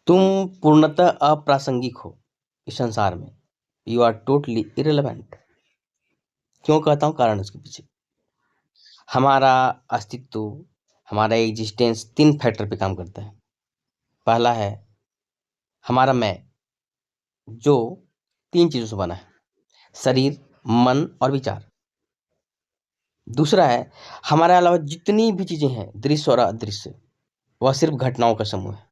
तुम पूर्णतः अप्रासंगिक हो इस संसार में। You are totally irrelevant. क्यों कहता हूँ? कारण उसके पीछे हमारा अस्तित्व, हमारा एग्जिस्टेंस 3 फैक्टर पे काम करता है। पहला है हमारा मैं, जो 3 चीजों से बना है: शरीर, मन और विचार। दूसरा है हमारे अलावा जितनी भी चीजें हैं, दृश्य और अदृश्य, वह सिर्फ घटनाओं का समूह है।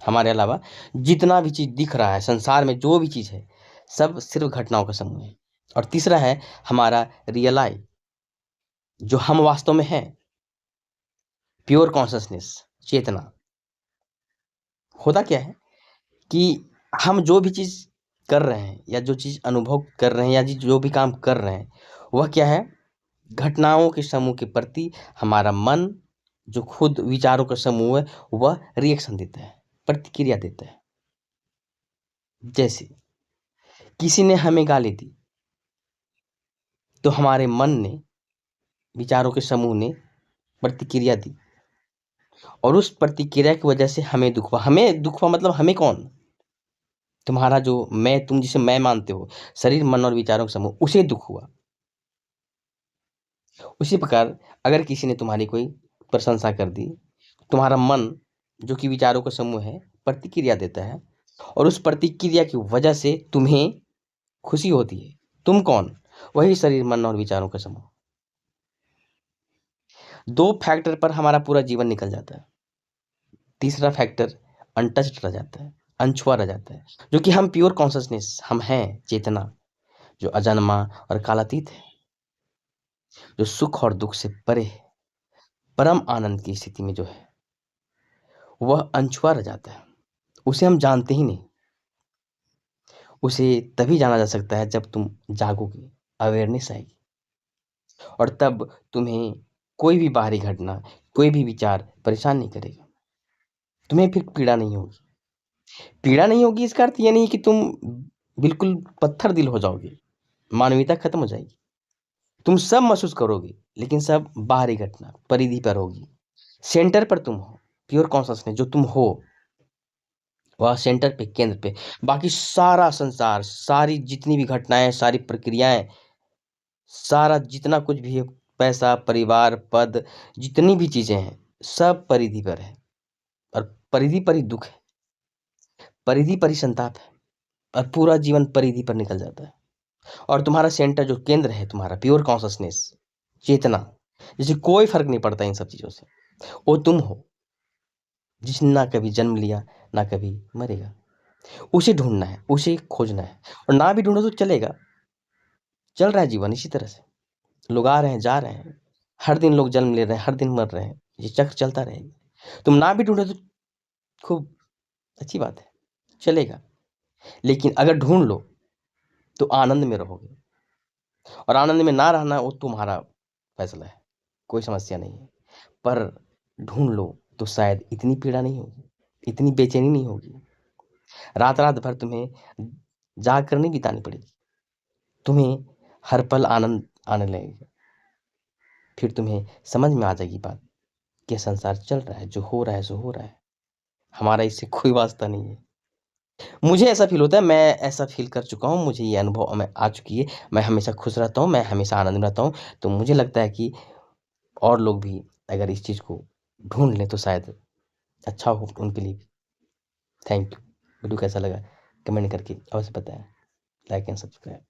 हमारे अलावा जितना भी चीज दिख रहा है संसार में, जो भी चीज है, सब सिर्फ घटनाओं का समूह है। और तीसरा है हमारा रियल आई, जो हम वास्तव में है, प्योर कॉन्शसनेस, चेतना। होता क्या है कि हम जो भी चीज कर रहे हैं या जो चीज अनुभव कर रहे हैं या जो भी काम कर रहे हैं, वह क्या है? घटनाओं के समूह के प्रति हमारा मन, जो खुद विचारों का समूह है, वह रिएक्शन देता है, प्रतिक्रिया देता है। जैसे किसी ने हमें गाली दी, तो हमारे मन ने, विचारों के समूह ने प्रतिक्रिया दी, और उस प्रतिक्रिया की वजह से हमें दुख हुआ। हमें दुख हुआ मतलब हमें कौन? तुम्हारा जो मैं, तुम जिसे मैं मानते हो, शरीर, मन और विचारों का समूह, उसे दुख हुआ। उसी प्रकार अगर किसी ने तुम्हारी कोई प्रशंसा कर दी, तुम्हारा मन, जो कि विचारों का समूह है, प्रतिक्रिया देता है, और उस प्रतिक्रिया की वजह से तुम्हें खुशी होती है। तुम कौन? वही शरीर, मन और विचारों का समूह। 2 फैक्टर पर हमारा पूरा जीवन निकल जाता है। तीसरा फैक्टर अनटच्ड रह जाता है, अनछुआ रह जाता है, जो कि हम प्योर कॉन्शसनेस, हम हैं चेतना, जो अजन्मा और कालातीत है, जो सुख और दुख से परे है, परम आनंद की स्थिति में जो है, वह अनछुआ रह जाता है। उसे हम जानते ही नहीं। उसे तभी जाना जा सकता है जब तुम जागोगे, अवेयरनेस आएगी, और तब तुम्हें कोई भी बाहरी घटना, कोई भी विचार परेशान नहीं करेगा। तुम्हें फिर पीड़ा नहीं होगी। पीड़ा नहीं होगी इसका अर्थ ये नहीं कि तुम बिल्कुल पत्थर दिल हो जाओगे, मानवीयता खत्म हो जाएगी। तुम सब महसूस करोगे, लेकिन सब बाहरी घटना, परिधि पर होगी। सेंटर पर तुम हो, प्योर कॉन्शसनेस जो तुम हो, वह सेंटर पे, केंद्र पे। बाकी सारा संसार, सारी जितनी भी घटनाएं, सारी प्रक्रियाएं, सारा जितना कुछ भी है, पैसा, परिवार, पद, जितनी भी चीजें हैं, सब परिधि पर है। और परिधि पर ही दुख है, परिधि पर ही संताप है, और पूरा जीवन परिधि पर निकल जाता है। और तुम्हारा सेंटर, जो केंद्र है तुम्हारा, प्योर कॉन्शसनेस, चेतना, जिसे कोई फर्क नहीं पड़ता इन सब चीजों से, वो तुम हो, जिसने ना कभी जन्म लिया, ना कभी मरेगा। उसे ढूंढना है, उसे खोजना है। और ना भी ढूंढो तो चलेगा, चल रहा है जीवन इसी तरह से। लोग आ रहे हैं, जा रहे हैं, हर दिन लोग जन्म ले रहे हैं, हर दिन मर रहे हैं, ये चक्र चलता रहेगा। तुम ना भी ढूंढो तो खूब अच्छी बात है, चलेगा। लेकिन अगर ढूंढ लो तो आनंद में रहोगे, और आनंद में ना रहना वो तुम्हारा फैसला है, कोई समस्या नहीं है। पर ढूंढ लो तो शायद इतनी पीड़ा नहीं होगी, इतनी बेचैनी नहीं होगी। रात रात भर तुम्हें जाग कर नहीं बितानी पड़ेगी। तुम्हें हर पल आनंद आने लगेगा। फिर तुम्हें समझ में आ जाएगी बात कि संसार चल रहा है, जो हो रहा है सो हो रहा है, हमारा इससे कोई वास्ता नहीं है। मुझे ऐसा फील होता है, मैं ऐसा फील कर चुका हूँ, मुझे ये अनुभव में आ चुकी है। मैं हमेशा खुश रहता हूँ, मैं हमेशा आनंद में रहता हूँ। तो मुझे लगता है कि और लोग भी अगर इस चीज़ को ढूंढ लें तो शायद अच्छा हो उनके लिए भी। Thank you. वीडियो कैसा लगा कमेंट करके अवश्य बताएं। Like and subscribe.